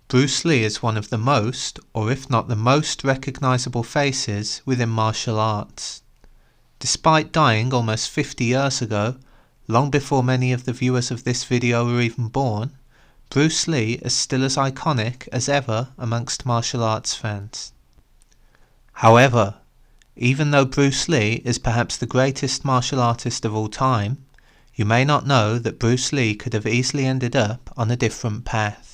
Bruce Lee is one of the most, or if not the most recognizable faces within martial arts. Despite dying almost 50 years ago, long before many of the viewers of this video were even born, Bruce Lee is still as iconic as ever amongst martial arts fans. However, even though Bruce Lee is perhaps the greatest martial artist of all time, you may not know that Bruce Lee could have easily ended up on a different path.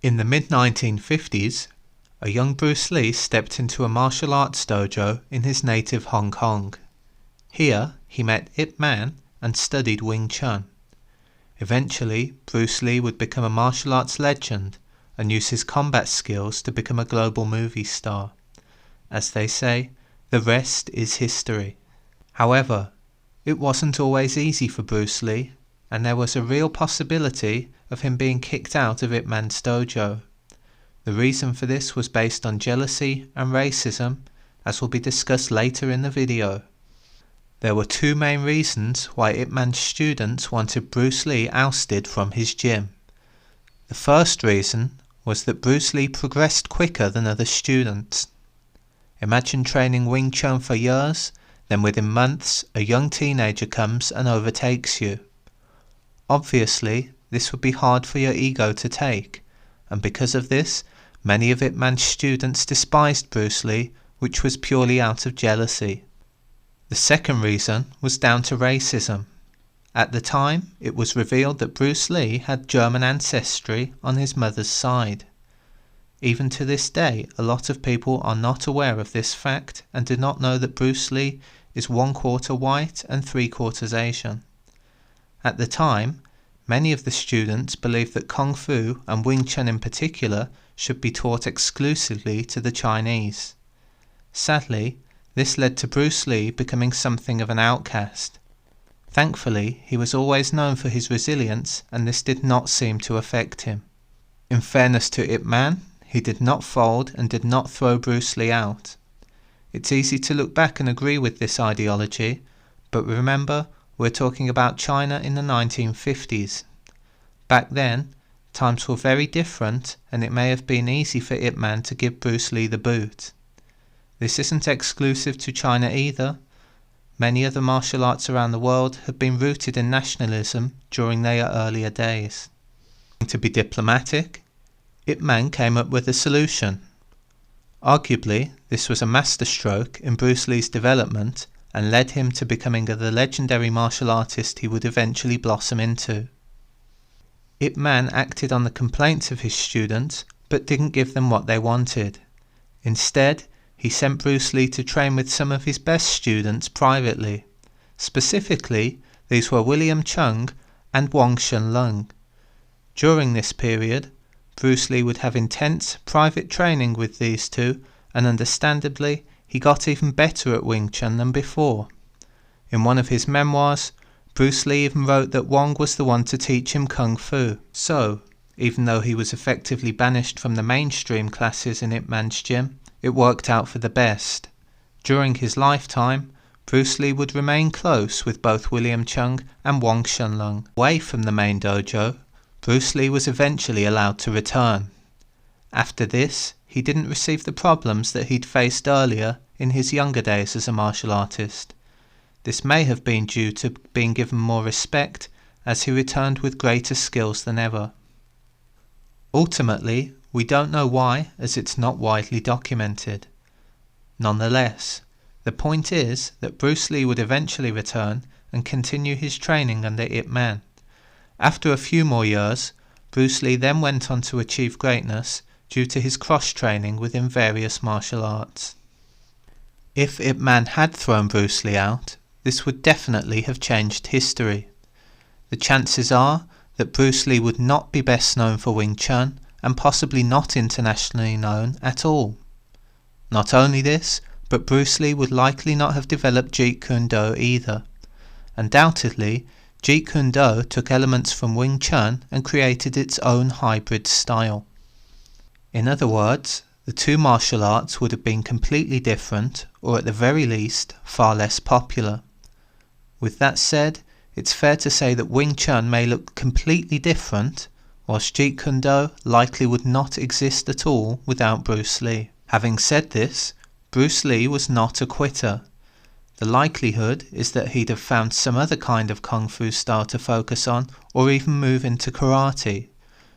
In the mid-1950s, a young Bruce Lee stepped into a martial arts dojo in his native Hong Kong. Here, he met Ip Man and studied Wing Chun. Eventually, Bruce Lee would become a martial arts legend and use his combat skills to become a global movie star. As they say, the rest is history. However, it wasn't always easy for Bruce Lee, and there was a real possibility of him being kicked out of Ip Man's dojo. The reason for this was based on jealousy and racism, as will be discussed later in the video. There were two main reasons why Ip Man's students wanted Bruce Lee ousted from his gym. The first reason was that Bruce Lee progressed quicker than other students. Imagine training Wing Chun for years, then within months a young teenager comes and overtakes you. Obviously, this would be hard for your ego to take, and because of this, many of Ip Man's students despised Bruce Lee, which was purely out of jealousy. The second reason was down to racism. At the time, it was revealed that Bruce Lee had German ancestry on his mother's side. Even to this day, a lot of people are not aware of this fact and do not know that Bruce Lee is 1/4 white and 3/4 Asian. At the time, many of the students believed that Kung Fu and Wing Chun in particular should be taught exclusively to the Chinese. Sadly, this led to Bruce Lee becoming something of an outcast. Thankfully, he was always known for his resilience, and this did not seem to affect him. In fairness to Ip Man, he did not fold and did not throw Bruce Lee out. It's easy to look back and agree with this ideology, but remember, we're talking about China in the 1950s. Back then, times were very different, and it may have been easy for Ip Man to give Bruce Lee the boot. This isn't exclusive to China either. Many other martial arts around the world have been rooted in nationalism during their earlier days. To be diplomatic, Ip Man came up with a solution. Arguably, this was a masterstroke in Bruce Lee's development and led him to becoming the legendary martial artist he would eventually blossom into. Ip Man acted on the complaints of his students, but didn't give them what they wanted. Instead, he sent Bruce Lee to train with some of his best students privately. Specifically, these were William Cheung and Wong Shun Lung. During this period, Bruce Lee would have intense private training with these two, and understandably, he got even better at Wing Chun than before. In one of his memoirs, Bruce Lee even wrote that Wong was the one to teach him Kung Fu. So, even though he was effectively banished from the mainstream classes in Ip Man's gym, it worked out for the best. During his lifetime, Bruce Lee would remain close with both William Cheung and Wong Shun Lung. Away from the main dojo, Bruce Lee was eventually allowed to return. After this, he didn't receive the problems that he'd faced earlier in his younger days as a martial artist. This may have been due to being given more respect, as he returned with greater skills than ever. Ultimately, we don't know why, as it's not widely documented. Nonetheless, the point is that Bruce Lee would eventually return and continue his training under Ip Man. After a few more years, Bruce Lee then went on to achieve greatness due to his cross-training within various martial arts. If Ip Man had thrown Bruce Lee out, this would definitely have changed history. The chances are that Bruce Lee would not be best known for Wing Chun, and possibly not internationally known at all. Not only this, but Bruce Lee would likely not have developed Jeet Kune Do either. Undoubtedly, Jeet Kune Do took elements from Wing Chun and created its own hybrid style. In other words, the two martial arts would have been completely different, or at the very least, far less popular. With that said, it's fair to say that Wing Chun may look completely different, whilst Jeet Kune Do likely would not exist at all without Bruce Lee. Having said this, Bruce Lee was not a quitter. The likelihood is that he'd have found some other kind of kung fu style to focus on, or even move into karate.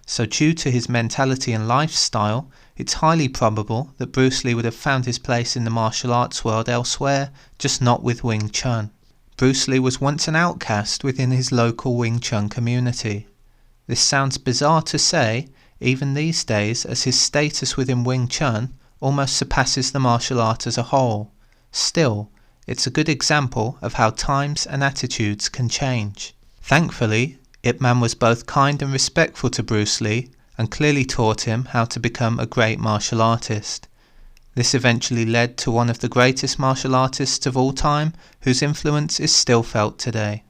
So due to his mentality and lifestyle, it's highly probable that Bruce Lee would have found his place in the martial arts world elsewhere, just not with Wing Chun. Bruce Lee was once an outcast within his local Wing Chun community. This sounds bizarre to say, even these days, as his status within Wing Chun almost surpasses the martial art as a whole. Still, it's a good example of how times and attitudes can change. Thankfully, Ip Man was both kind and respectful to Bruce Lee and clearly taught him how to become a great martial artist. This eventually led to one of the greatest martial artists of all time, whose influence is still felt today.